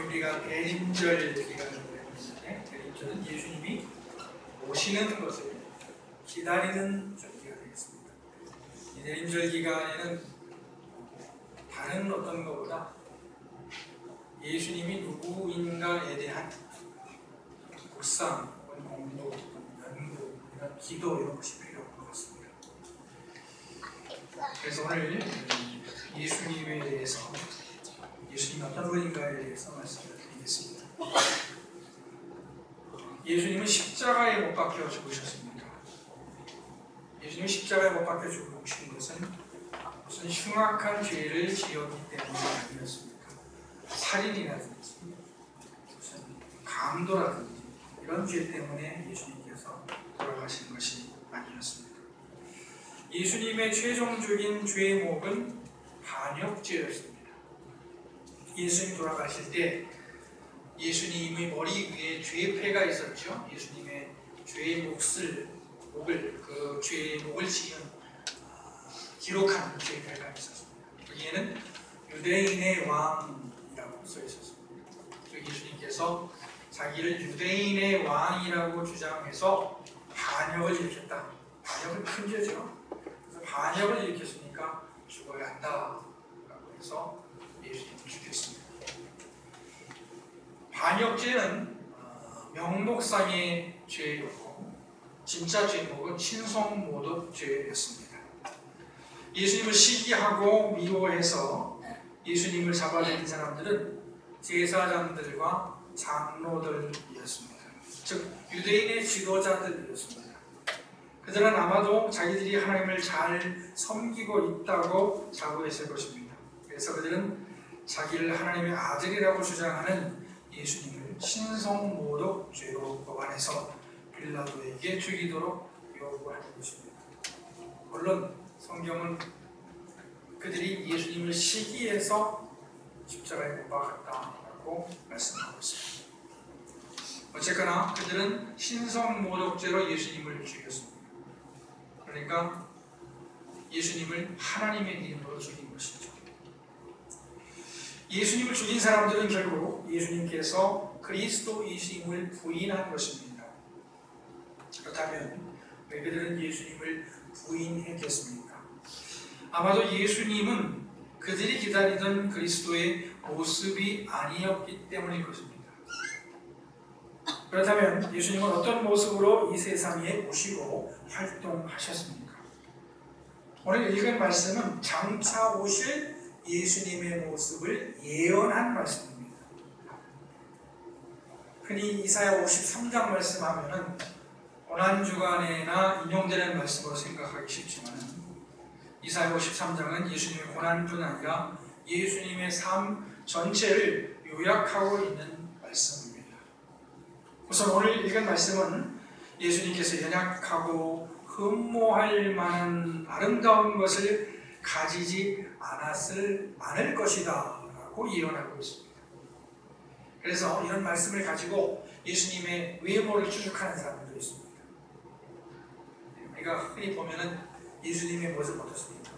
우리가 대림절 기간을 했는데, 대림절은 예수님이 오시는 것을 기다리는 절기가 되겠습니다. 이 대림절 기간에는 다른 어떤 것보다 예수님이 누구인가에 대한 묵상, 공부, 연구, 이런 기도 이런 것이 필요한 것 같습니다. 그래서 오늘 예수님에 대해서, 예수님이 어떤 분인가에 대해서 말씀을 드리겠습니다. 예수님은 십자가에 못 박혀 죽으셨습니다. 예수님이 십자가에 못 박혀 죽으신 것은 무슨 흉악한 죄를 지었기 때문이 아니었습니까? 살인이라든지 무슨 강도라든지 이런 죄 때문에 예수님께서 돌아가신 것이 아니었습니다. 예수님의 최종적인 죄목은 반역죄였습니다. 예수님 돌아가실 때 예수님의 머리 위에 죄패가 있었죠. 예수님의 죄의 목을 그 죄의 목을 지은 기록한 죄패가 있었습니다. 여기에는 유대인의 왕이라고 써 있었습니다. 예수님께서 자기를 유대인의 왕이라고 주장해서 반역을 일으켰다. 반역은 큰 죄죠. 그래서 반역을 일으켰으니까 죽어야 한다라고 해서 예수님을 죽였습니다. 반역죄는 명목상의 죄였고 진짜 제목은 신성모독죄였습니다. 예수님을 시기하고 미워해서 예수님을 잡아들인 사람들은 제사장들과 장로들이었습니다. 즉 유대인의 지도자들이었습니다. 그들은 아마도 자기들이 하나님을 잘 섬기고 있다고 자부했을 것입니다. 그래서 그들은 자기를 하나님의 아들이라고 주장하는 예수님을 신성모독죄로 고발해서 빌라도에게 죽이도록 요구하는 것입니다. 물론 성경은 그들이 예수님을 시기해서 십자가에 못 박았다라고 말씀하고 있습니다. 어쨌거나 그들은 신성모독죄로 예수님을 죽였습니다. 그러니까 예수님을 하나님의 이름으로 죽인 것이죠. 예수님을 죽인 사람들은 결국 예수님께서 그리스도이심을 부인한 것입니다. 그렇다면 왜 그들은 예수님을 부인했겠습니까? 아마도 예수님은 그들이 기다리던 그리스도의 모습이 아니었기 때문일 것입니다. 그렇다면 예수님은 어떤 모습으로 이 세상에 오시고 활동하셨습니까? 오늘 읽은 말씀은 장차 오실 예수님의 모습을 예언한 말씀입니다. 흔히 이사야 53장 말씀하면은 고난주간에나 인용되는 말씀으로 생각하기 쉽지만 이사야 53장은 예수님의 고난뿐 아니라 예수님의 삶 전체를 요약하고 있는 말씀입니다. 우선 오늘 읽은 말씀은 예수님께서 연약하고 흠모할 만한 아름다운 것을 가지지 않을 것이다 라고 예언하고 있습니다. 그래서 이런 말씀을 가지고 예수님의 외모를 추측하는 사람들도 있습니다. 우리가 흔히 보면은 예수님의 모습 어떻습니까?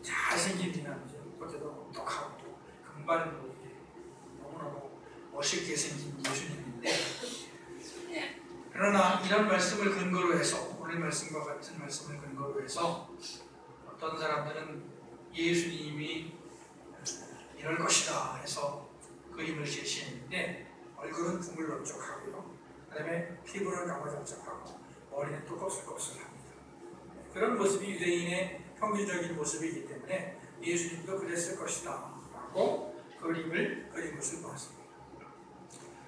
잘생긴 미남이죠. 그것도 똑똑하고 금발 보이게 너무너무 멋있게 생긴 예수님인데, 그러나 이런 말씀을 근거로 해서, 오늘 말씀과 같은 말씀을 근거로 해서 어떤 사람들은 예수님이 이럴 것이다 해서 그림을 제시했는데 얼굴은 두물럭적하고요. 그 다음에 피부는 까무잡잡하고 머리는 또 거슬거슬합니다. 그런 모습이 유대인의 평균적인 모습이기 때문에 예수님도 그랬을 것이다 라고 그림을 그린 것을 보았습니다.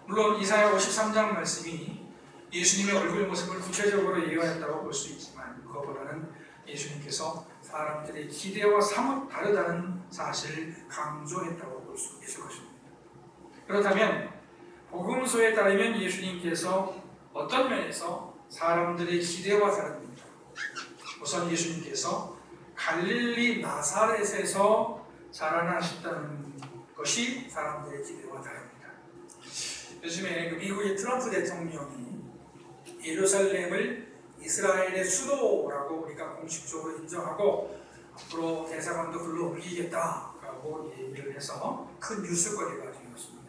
물론 이사야 53장 말씀이 예수님의 얼굴 모습을 구체적으로 예언했다고 볼 수 있지만 그것보다는 예수님께서 사람들의 기대와 사뭇 다르다는 사실을 강조했다고 볼 수 있을 것입니다. 그렇다면 복음서에 따르면 예수님께서 어떤 면에서 사람들의 기대와 다릅니까? 우선 예수님께서 갈릴리 나사렛에서 자라나셨다는 것이 사람들의 기대와 다릅니다. 요즘에 미국의 트럼프 대통령이 예루살렘을 이스라엘의 수도라고 우리가 공식적으로 인정하고 앞으로 대사관도 글로 옮기겠다라고 얘기를 해서 큰 뉴스거리가 되었습니다.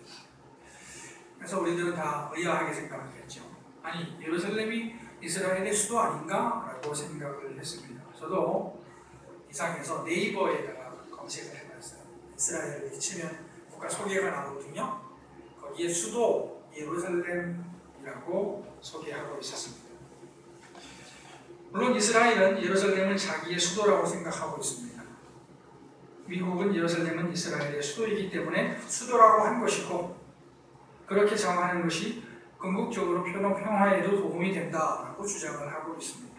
그래서 우리들은 다 의아하게 생각하겠죠. 아니, 예루살렘이 이스라엘의 수도 아닌가? 라고 생각을 했습니다. 저도 이상해서 네이버에다가 검색을 해봤어요. 이스라엘을 치면 국가 소개가 나오거든요. 거기에 수도 예루살렘이라고 소개하고 있었습니다. 물론 이스라엘은 예루살렘을 자기의 수도라고 생각하고 있습니다. 미국은 예루살렘은 이스라엘의 수도이기 때문에 수도라고 한 것이고, 그렇게 정하는 것이 궁극적으로 평화에도 도움이 된다라고 주장을 하고 있습니다.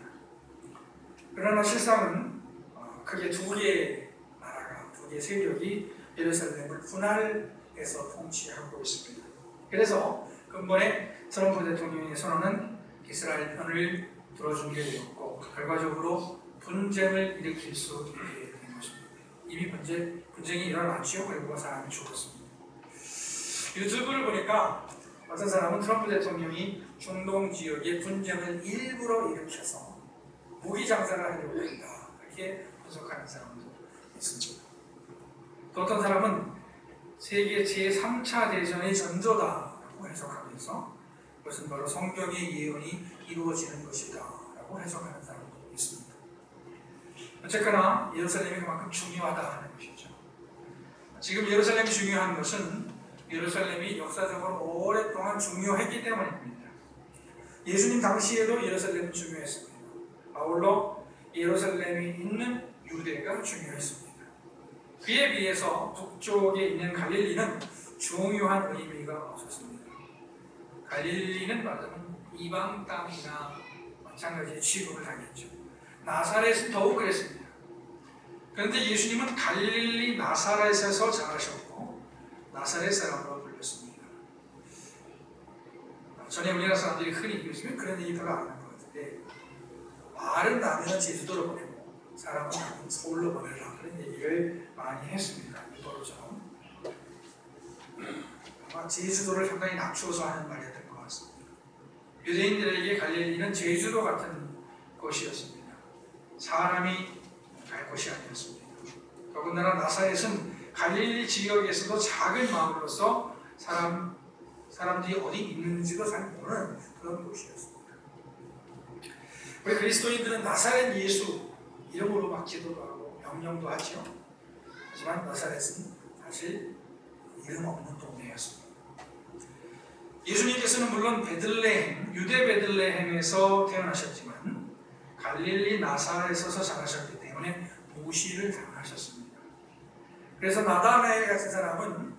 그러나 실상은 크게 두 개의 나라가, 두 개의 세력이 예루살렘을 분할해서 통치하고 있습니다. 그래서 근본에 트럼프 대통령의 선언은 이스라엘 편을 들어준 게 되었고, 결과적으로 분쟁을 일으킬 수 있게 된 것입니다. 이미 분쟁이 일어났죠. 그리고 사람이 죽었습니다. 유튜브를 보니까 어떤 사람은 트럼프 대통령이 중동 지역에 분쟁을 일부러 일으켜서 무기 장사를 하려고 한다, 이렇게 분석하는 사람도 있습니다. 또 어떤 사람은 세계 제3차 대전의 전조다라고 해석하면서 그것은 바로 성경의 예언이 이루어지는 것이다 라고 해석하는 사람도 있습니다. 어쨌거나 예루살렘이 그만큼 중요하다 하는 것이죠. 지금 예루살렘이 중요한 것은 예루살렘이 역사적으로 오랫동안 중요했기 때문입니다. 예수님 당시에도 예루살렘이 중요했습니다. 아울러 예루살렘이 있는 유대가 중요했습니다. 그에 비해서 북쪽에 있는 갈릴리는 중요한 의미가 없었습니다. 갈릴리는 말하자면 이방 땅이나 마찬가지의 취급을 당했죠. 나사렛은 더욱 그랬습니다. 그런데 예수님은 갈릴리 나사렛에서 자라셨고 나사렛 사람으로 불렸습니다. 전에 우리나라 사람들이 흔히 요즘에 그런 얘기 별로 안 하는 것 같은데, 말은 나면 제주도로 보내고 사람은 나면 서울로 보내라, 그런 얘기를 많이 했습니다. 일본어처럼. 아마 제주도를 상당히 낮추어서 하는 말이었던 것 같습니다. 유대인들에게 갈릴리는 제주도 같은 곳이었습니다. 사람이 갈 곳이 아니었습니다. 더군다나 나사렛은 갈릴리 지역에서도 작은 마을로서 사람들이 어디 있는지도 잘 모르는 그런 곳이었습니다. 우리 그리스도인들은 나사렛 예수 이름으로 막 기도도 하고 명령도 하죠. 하지만 나사렛은 사실 이름 없는 동네였습니다. 예수님께서는 물론 베들레헴, 유대 베들레헴에서 태어나셨지만 갈릴리 나사렛에서 자라셨기 때문에 무시를 당하셨습니다. 그래서 나다나엘 같은 사람은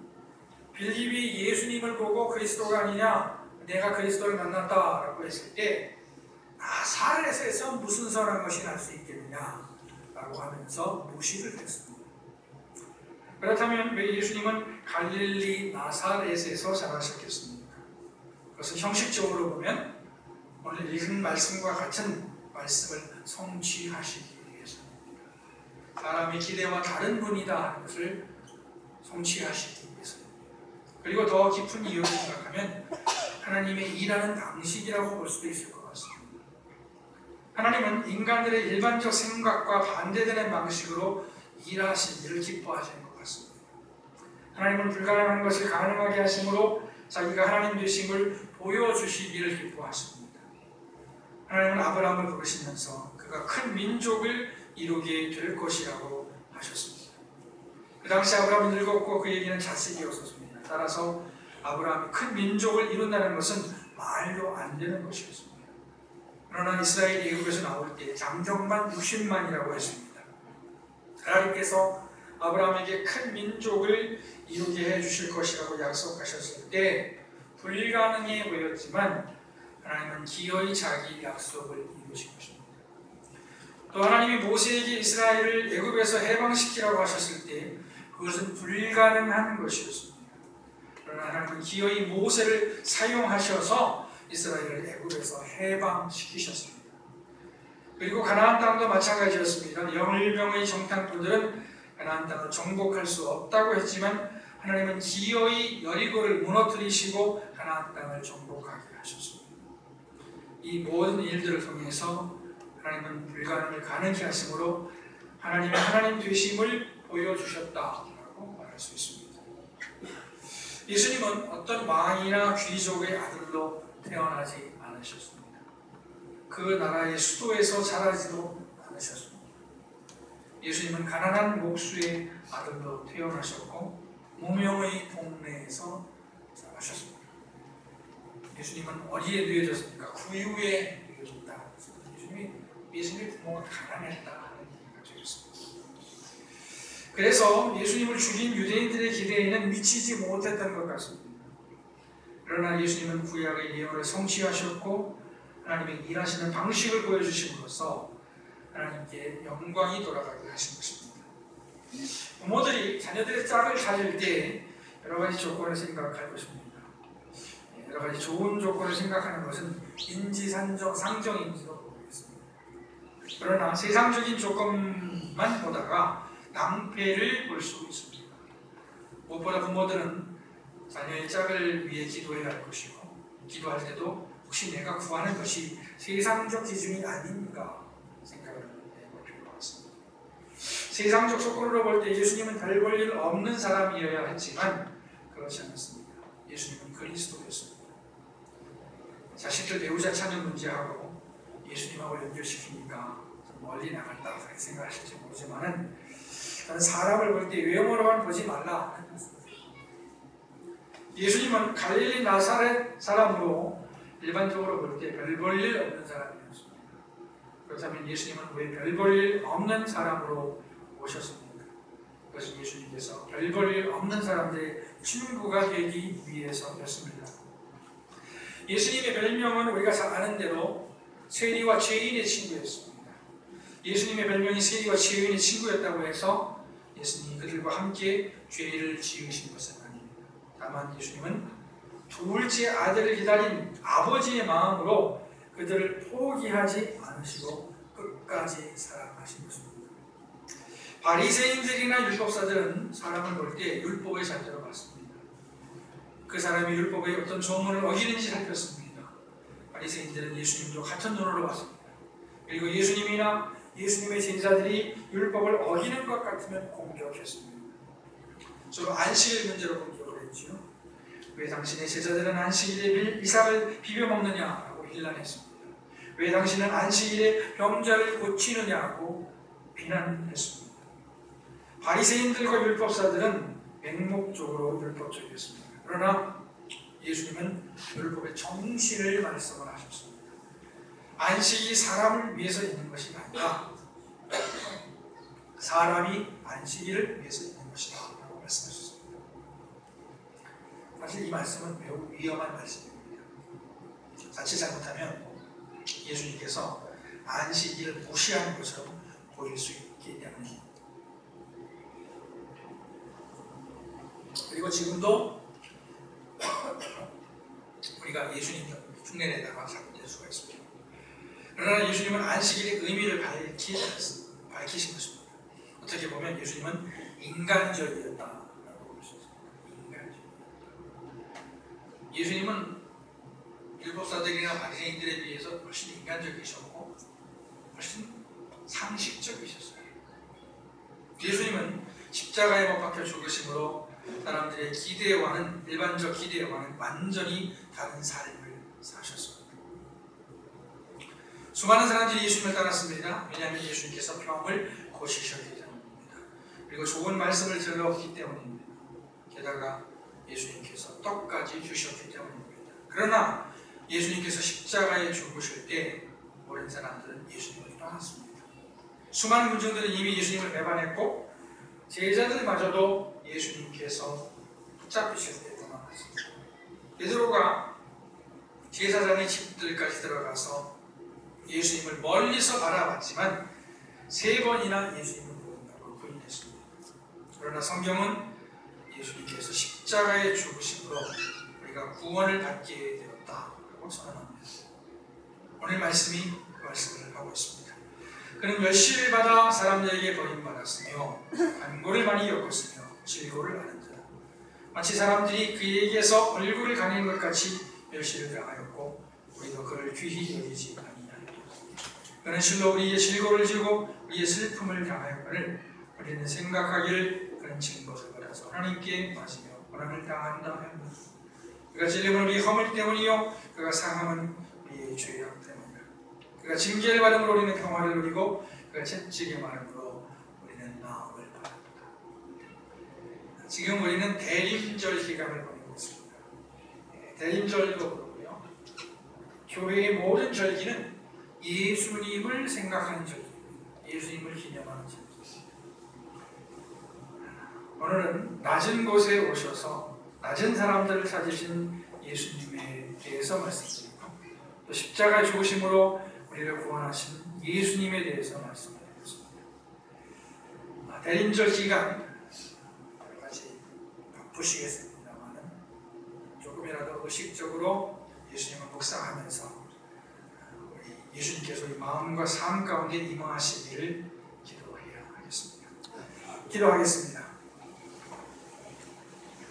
빌립이 예수님을 보고 그리스도가 아니냐, 내가 그리스도를 만났다라고 했을 때 나사렛에서 무슨 선한 것이 날 수 있겠느냐 라고 하면서 무시를 했습니다. 그렇다면 왜 예수님은 갈릴리 나사렛에서 자라셨겠습니까? 그것은 형식적으로 보면 오늘 읽은 말씀과 같은 말씀을 성취하시기 위해서입니다. 사람의 기대와 다른 분이다 하는 것을 성취하시기 위해서입니다. 그리고 더 깊은 이유를 생각하면 하나님의 일하는 방식이라고 볼 수도 있을 것 같습니다. 하나님은 인간들의 일반적 생각과 반대되는 방식으로 일하시기를 기뻐하시는 것 같습니다. 하나님은 불가능한 것을 가능하게 하심으로 자기가 하나님 되심을 보여주시기를 기뻐하십니다. 하나님은 아브라함을 부르시면서 그가 큰 민족을 이루게 될 것이라고 하셨습니다. 그 당시 아브라함이 늙었고 그에게는 자식이 없었습니다. 따라서 아브라함이 큰 민족을 이룬다는 것은 말도 안 되는 것이었습니다. 그러나 이스라엘이 애굽에서 나올 때 장정만 60만이라고 했습니다. 하나님께서 아브라함에게 큰 민족을 이루게 해주실 것이라고 약속하셨을 때 불가능해 보였지만 하나님은 기어이 자기 약속을 이루신 것입니다. 또 하나님이 모세에게 이스라엘을 애굽에서 해방시키라고 하셨을 때 그것은 불가능한 것이었습니다. 그러나 하나님은 기어이 모세를 사용하셔서 이스라엘을 애굽에서 해방시키셨습니다. 그리고 가나안 땅도 마찬가지였습니다. 열명의 정탐꾼들은 가나안 땅을 정복할 수 없다고 했지만 하나님은 기어이 여리고를 무너뜨리시고 가나안 땅을 정복하게 하셨습니다. 이 모든 일들을 통해서 하나님은 불가능을 가능케 하심으로 하나님의 하나님 되심을 보여주셨다라고 말할 수 있습니다. 예수님은 어떤 왕이나 귀족의 아들로 태어나지 않으셨습니다. 그 나라의 수도에서 자라지도 않으셨습니다. 예수님은 가난한 목수의 아들로 태어나셨고 무명의 동네에서 자라셨습니다. 예수님은 어디에 누워졌습니까? 구유에 누워졌다. 예수님의 부모가 가난했다 하는 얘기가 되었습니다. 그래서 예수님을 죽인 유대인들의 기대에는 미치지 못했던 것 같습니다. 그러나 예수님은 구약의 예언을 성취하셨고 하나님의 일하시는 방식을 보여주심으로써 하나님께 영광이 돌아가게 하신 것입니다. 부모들이 자녀들의 짝을 찾을 때 여러 가지 조건을 생각할 것입니다. 여러 가지 좋은 조건을 생각하는 것은 상정인지도 모르겠습니다. 그러나 세상적인 조건만 보다가 낭패를 볼 수 있습니다. 무엇보다 부모들은 자녀의 짝을 위해 기도해야 할 것이고 기도할 때도 혹시 내가 구하는 것이 세상적 기준이 아닌가 생각을 해볼 필요가 있습니다. 세상적 조건으로 볼 때 예수님은 별 볼 일 없는 사람이어야 했지만 그렇지 않았습니다. 예수님은 그리스도였습니다. 자식들 배우자 찾는 문제하고 예수님하고 연결시키니까 멀리 나갔다 그렇게 생각하실지 모르지만은 사람을 볼 때 외모로만 보지 말라 하는 말씀입니다. 예수님은 갈릴리 나사렛 사람으로 일반적으로 볼 때 별 볼 일 없는 사람이었습니다. 그렇다면 예수님은 왜 별 볼 일 없는 사람으로 오셨습니까? 그것은 예수님께서 별 볼 일 없는 사람들의 친구가 되기 위해서였습니다. 예수님의 별명은 우리가 잘 아는 대로 세리와 죄인의 친구였습니다. 예수님의 별명이 세리와 죄인의 친구였다고 해서 예수님이 그들과 함께 죄를 지으신 것은 아닙니다. 다만 예수님은 둘째 아들을 기다린 아버지의 마음으로 그들을 포기하지 않으시고 끝까지 사랑하신 것입니다. 바리새인들이나 율법사들은 사람을 볼 때 율법의 잣대로 봤습니다. 그 사람이 율법의 어떤 조문을 어기는지 살폈습니다. 바리새인들은 예수님도 같은 눈으로 봤습니다. 그리고 예수님이나 예수님의 제자들이 율법을 어기는 것 같으면 공격했습니다. 주로 안식일 문제로 공격을 했지요. 왜 당신의 제자들은 안식일에 이삭을 비벼 먹느냐고 일난했습니다. 왜 당신은 안식일에 병자를 고치느냐고 비난했습니다. 바리새인들과 율법사들은 맹목적으로 율법적이었습니다. 그러나 예수님은 율법의 정신을 말씀을 하셨습니다. 안식이 사람을 위해서 있는 것이 아니라 사람이 안식일을 위해서 있는 것이다 라고 말씀하셨습니다. 사실 이 말씀은 매우 위험한 말씀입니다. 자칫 잘못하면 예수님께서 안식일을 무시하는 것처럼 보일 수 있기 때문입니다. 그리고 지금도 우리가 예수님 흉내내다가 잘못될 수가 있습니다. 그러나 예수님은 안식일의 의미를 밝히신 것입니다. 어떻게 보면 예수님은 인간적이었다라고 볼 수 있습니다. 예수님은 율법사들이나 바리새인들에 비해서 훨씬 인간적이셨고 훨씬 상식적이셨어요. 예수님은 십자가에 못 박혀 죽으심으로 사람들의 기대와는 일반적 기대와는 완전히 다른 삶을 사셨습니다. 수많은 사람들이 예수님을 따랐습니다. 왜냐하면 예수님께서 병을 고치셨기 때문입니다. 그리고 좋은 말씀을 들었기 때문입니다. 게다가 예수님께서 떡까지 주셨기 때문입니다. 그러나 예수님께서 십자가에 죽으실 때 모든 사람들은 예수님을 떠났습니다. 수많은 군중들은 이미 예수님을 배반했고 제자들마저도 예수님께서 붙잡히실 때 떠나갔습니다. 베드로가 제사장의 집들까지 들어가서 예수님을 멀리서 바라봤지만 3번이나 예수님을 모른다고 부인했습니다. 그러나 성경은 예수님께서 십자가에 죽으심으로 우리가 구원을 받게 되었다고 선언합니다. 오늘 말씀이 그 말씀을 하고 있습니다. 그는 멸시를 받아 사람들에게 버림받았으며 반고를 많이 겪었으며 질고를 하는지라. 마치 사람들이 그에게서 얼굴을 가리는 것 같이 멸시를 당하였고 우리도 그를 귀히 여기지 아니하였다. 그는 실로 우리의 질고를 지고 우리의 슬픔을 당하였거늘 우리는 생각하기를 그는 증거를 받아서 하나님께 맞으며 고난을 당한다면 그가 찔림은 우리 허물 때문이요 그가 상함은 우리의 죄악 때문이라. 그가 징계를 받음으로 우리는 평화를 누리고 그가 채찍에 맞음으로 우리는 나음을 받았다. 지금 우리는 대림절 기간을 보내고 있습니다. 대림절도 그렇고요. 교회의 모든 절기는 예수님을 생각하는 절기입니다. 예수님을 기념하는 절기입니다. 오늘은 낮은 곳에 오셔서 낮은 사람들을 찾으신 예수님에 대해서 말씀드리고 또 십자가 죽으심으로 우리를 구원하신 예수님에 대해서 말씀드리겠습니다. 대림절 기간 여러 가지 바쁘시겠습니다만 조금이라도 의식적으로 예수님을 묵상하면서 우리 예수님께서 이 마음과 삶 가운데 임하시기를 기도해야 하겠습니다. 기도하겠습니다.